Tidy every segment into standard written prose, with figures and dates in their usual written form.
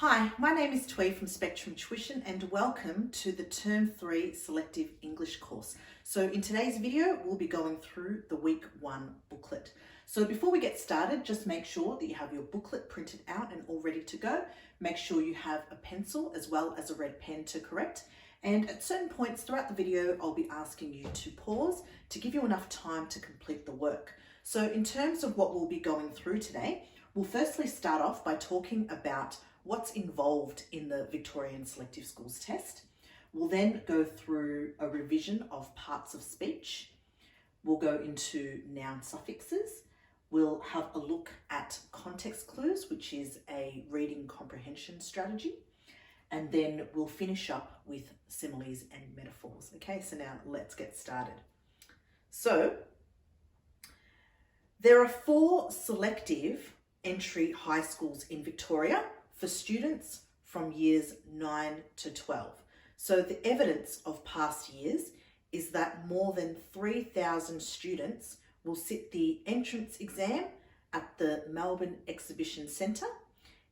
Hi, my name is Twee from Spectrum Tuition and welcome to the Term 3 Selective English course. So in today's video, we'll be going through the Week 1 booklet. So before we get started, just make sure that you have your booklet printed out and all ready to go. Make sure you have a pencil as well as a red pen to correct. And at certain points throughout the video, I'll be asking you to pause to give you enough time to complete the work. So in terms of what we'll be going through today, we'll firstly start off by talking about what's involved in the Victorian Selective Schools test. We'll then go through a revision of parts of speech. We'll go into noun suffixes. We'll have a look at context clues, which is a reading comprehension strategy. And then we'll finish up with similes and metaphors. Okay, so now let's get started. So there are 4 selective entry high schools in Victoria for students from years 9 to 12. So the evidence of past years is that more than 3,000 students will sit the entrance exam at the Melbourne Exhibition Centre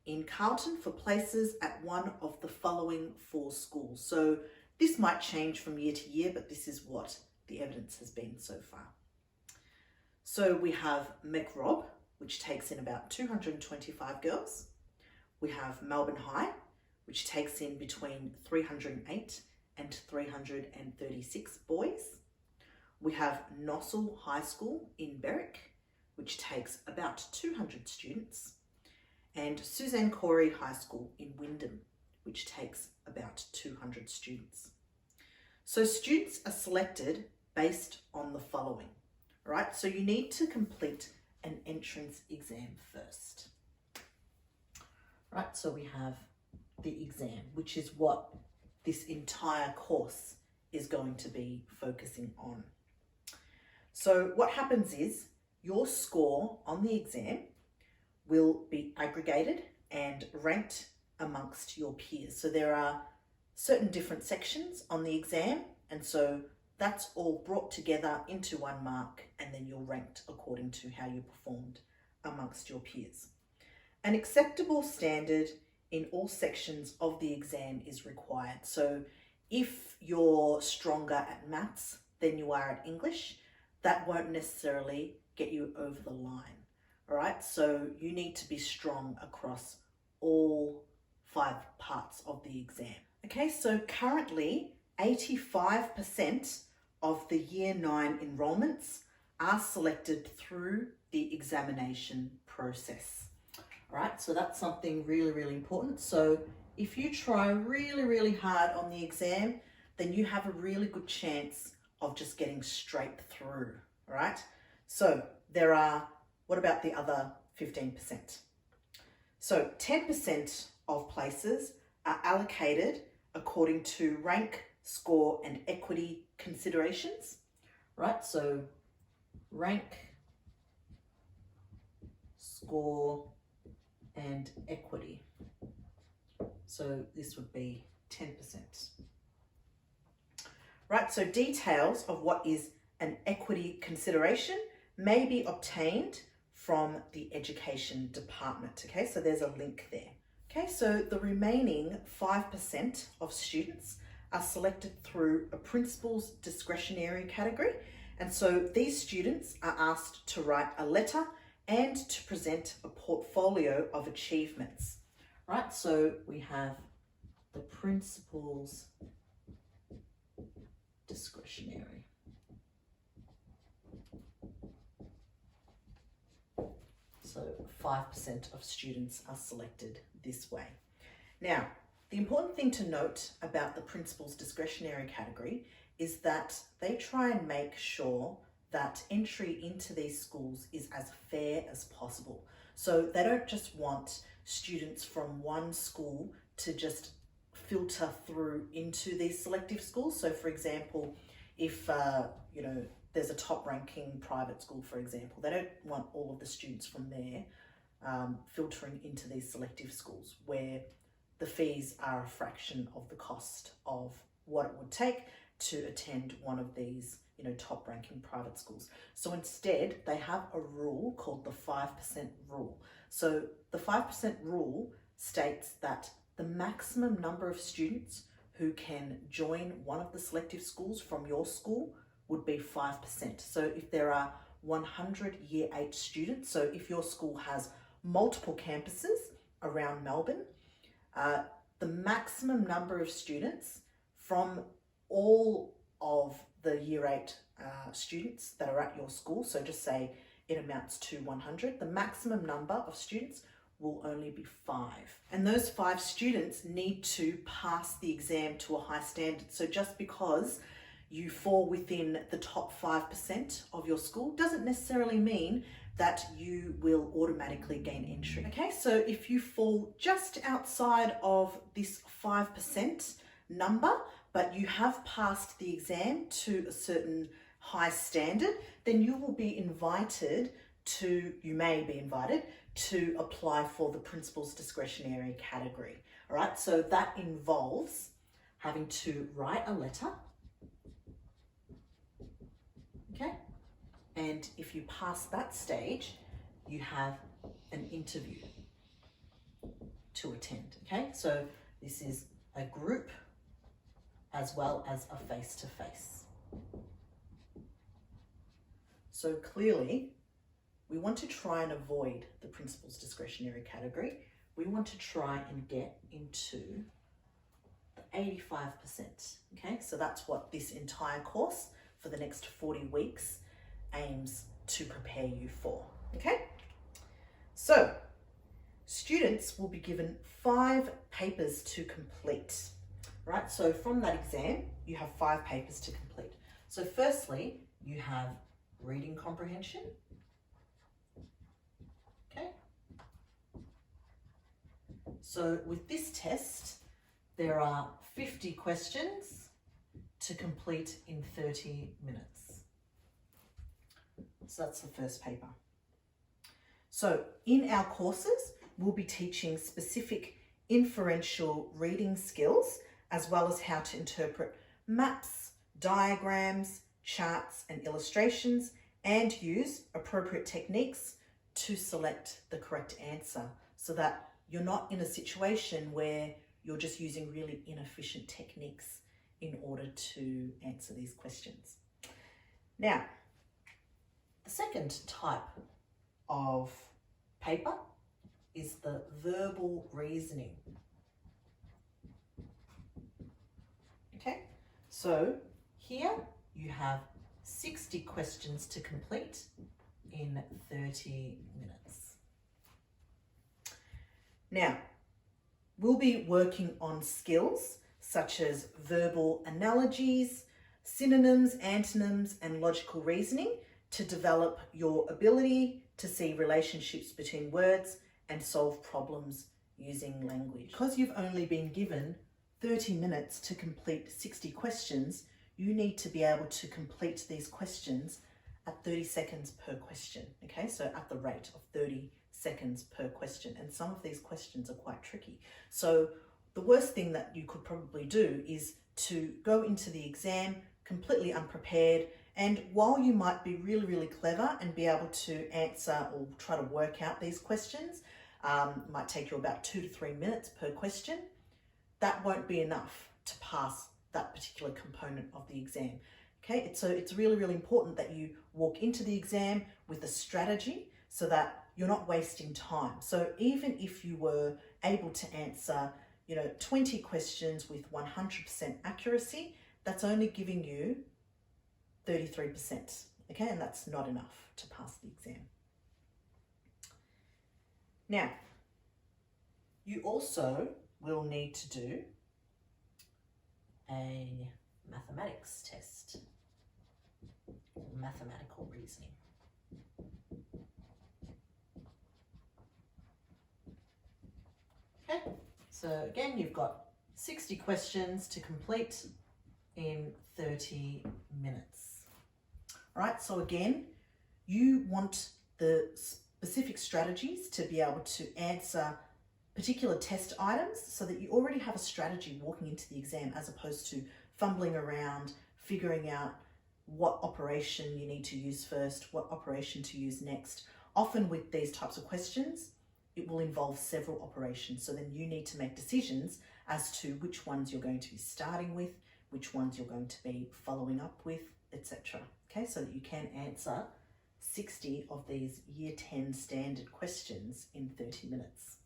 in Carlton for places at one of the following 4 schools. So this might change from year to year, but this is what the evidence has been so far. So we have Macrob, which takes in about 225 girls. We have Melbourne High, which takes in between 308 and 336 boys. We have Nossal High School in Berwick, which takes about 200 students. And Suzanne Corey High School in Wyndham, which takes about 200 students. So students are selected based on the following, right? So you need to complete an entrance exam first. Right, so we have the exam, which is what this entire course is going to be focusing on. So what happens is your score on the exam will be aggregated and ranked amongst your peers. So there are certain different sections on the exam, and so that's all brought together into one mark, and then you're ranked according to how you performed amongst your peers. An acceptable standard in all sections of the exam is required. So if you're stronger at maths than you are at English, that won't necessarily get you over the line. All right, so you need to be strong across all 5 parts of the exam. Okay, so currently 85% of the Year 9 enrolments are selected through the examination process. All right, so that's something really, really important. So if you try really, really hard on the exam, then you have a really good chance of just getting straight through, all right? So what about the other 15%? So 10% of places are allocated according to rank, score, and equity considerations, right? So rank, score, and equity. So this would be 10%. Right, so details of what is an equity consideration may be obtained from the education department. Okay, so there's a link there. Okay, so the remaining 5% of students are selected through a principal's discretionary category. And so these students are asked to write a letter and to present a portfolio of achievements, right? So we have the principal's discretionary. So 5% of students are selected this way. Now, the important thing to note about the principal's discretionary category is that they try and make sure that entry into these schools is as fair as possible. So they don't just want students from one school to just filter through into these selective schools. So for example, if there's a top ranking private school, for example, they don't want all of the students from there filtering into these selective schools where the fees are a fraction of the cost of what it would take to attend one of these top ranking private schools. So instead, they have a rule called the 5% rule. So the 5% rule states that the maximum number of students who can join one of the selective schools from your school would be 5%. So if there are 100 Year 8 students, so if your school has multiple campuses around Melbourne, the maximum number of students from all of the Year 8 students that are at your school, so just say it amounts to 100, the maximum number of students will only be 5. And those 5 students need to pass the exam to a high standard. So just because you fall within the top 5% of your school doesn't necessarily mean that you will automatically gain entry. Okay, so if you fall just outside of this 5% number, but you have passed the exam to a certain high standard, then you will be invited to, you may be invited to apply for the principal's discretionary category. All right, so that involves having to write a letter. Okay, and if you pass that stage, you have an interview to attend. Okay, so this is a group as well as a face-to-face. So clearly, we want to try and avoid the principal's discretionary category. We want to try and get into the 85%. Okay, so that's what this entire course for the next 40 weeks aims to prepare you for. Okay, so students will be given 5 papers to complete. Right, so from that exam, you have 5 papers to complete. So firstly, you have reading comprehension. Okay. So with this test, there are 50 questions to complete in 30 minutes. So that's the first paper. So in our courses, we'll be teaching specific inferential reading skills, as well as how to interpret maps, diagrams, charts, and illustrations, and use appropriate techniques to select the correct answer, so that you're not in a situation where you're just using really inefficient techniques in order to answer these questions. Now, the second type of paper is the verbal reasoning. Okay, so here you have 60 questions to complete in 30 minutes. Now, we'll be working on skills such as verbal analogies, synonyms, antonyms, and logical reasoning to develop your ability to see relationships between words and solve problems using language. Because you've only been given 30 minutes to complete 60 questions, you need to be able to complete these questions at 30 seconds per question. Okay, so at the rate of 30 seconds per question. And some of these questions are quite tricky. So the worst thing that you could probably do is to go into the exam completely unprepared, and while you might be really, really clever and be able to answer or try to work out these questions, it might take you about 2 to 3 minutes per question, that won't be enough to pass that particular component of the exam. Okay, so it's really, really important that you walk into the exam with a strategy so that you're not wasting time. So even if you were able to answer, 20 questions with 100% accuracy, that's only giving you 33%. Okay, and that's not enough to pass the exam. Now, you also will need to do a mathematics test, or mathematical reasoning. Okay, so again, you've got 60 questions to complete in 30 minutes. All right, so again, you want the specific strategies to be able to answer particular test items so that you already have a strategy walking into the exam, as opposed to fumbling around, figuring out what operation you need to use first, what operation to use next. Often with these types of questions, it will involve several operations. So then you need to make decisions as to which ones you're going to be starting with, which ones you're going to be following up with, etc. Okay, so that you can answer 60 of these Year 10 standard questions in 30 minutes.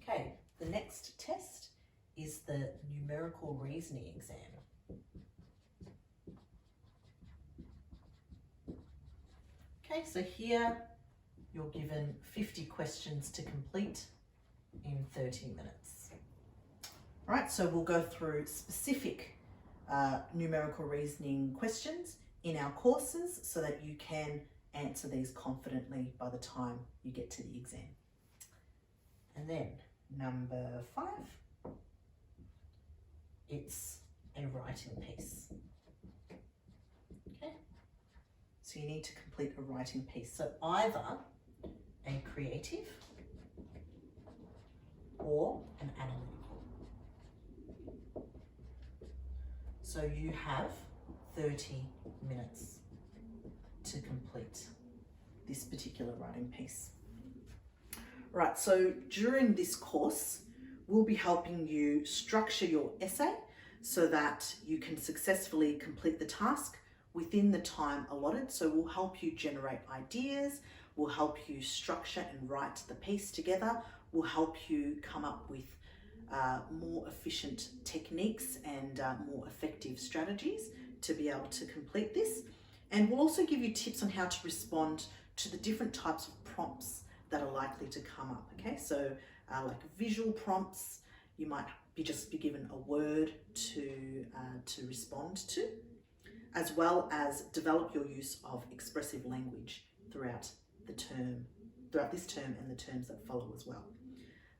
Okay, the next test is the numerical reasoning exam. Okay, so here you're given 50 questions to complete in 30 minutes. All right, so we'll go through specific numerical reasoning questions in our courses so that you can answer these confidently by the time you get to the exam. And then number 5, it's a writing piece. Okay, so you need to complete a writing piece. So either a creative or an analytical. So you have 30 minutes to complete this particular writing piece. Right, so during this course, we'll be helping you structure your essay so that you can successfully complete the task within the time allotted. So we'll help you generate ideas, we'll help you structure and write the piece together, we'll help you come up with more efficient techniques and more effective strategies to be able to complete this. And we'll also give you tips on how to respond to the different types of prompts that are likely to come up. Okay, so like visual prompts, you might just be given a word to respond to, as well as develop your use of expressive language throughout this term and the terms that follow as well.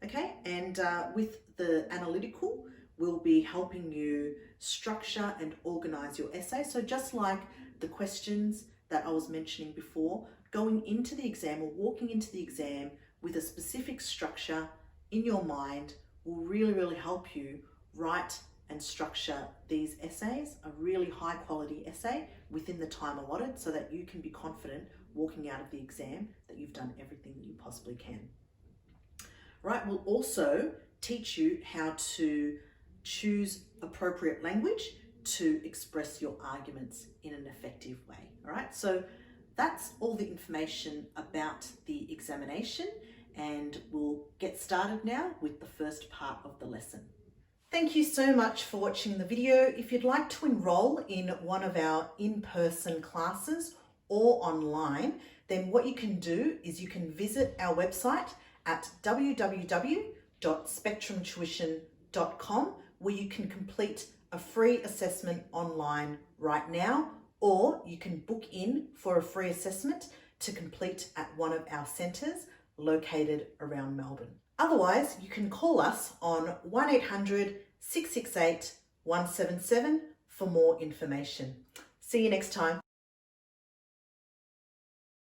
Okay, and with the analytical, we'll be helping you structure and organize your essay. So just like the questions that I was mentioning before, going into the exam or walking into the exam with a specific structure in your mind will really, really help you write and structure these essays, a really high quality essay within the time allotted, so that you can be confident walking out of the exam that you've done everything that you possibly can. Right, we'll also teach you how to choose appropriate language to express your arguments in an effective way. All right, so that's all the information about the examination, and we'll get started now with the first part of the lesson. Thank you so much for watching the video. If you'd like to enroll in one of our in-person classes or online, then what you can do is you can visit our website at www.spectrumtuition.com, where you can complete a free assessment online right now, or you can book in for a free assessment to complete at one of our centres located around Melbourne. Otherwise, you can call us on 1800 668 177 for more information. See you next time.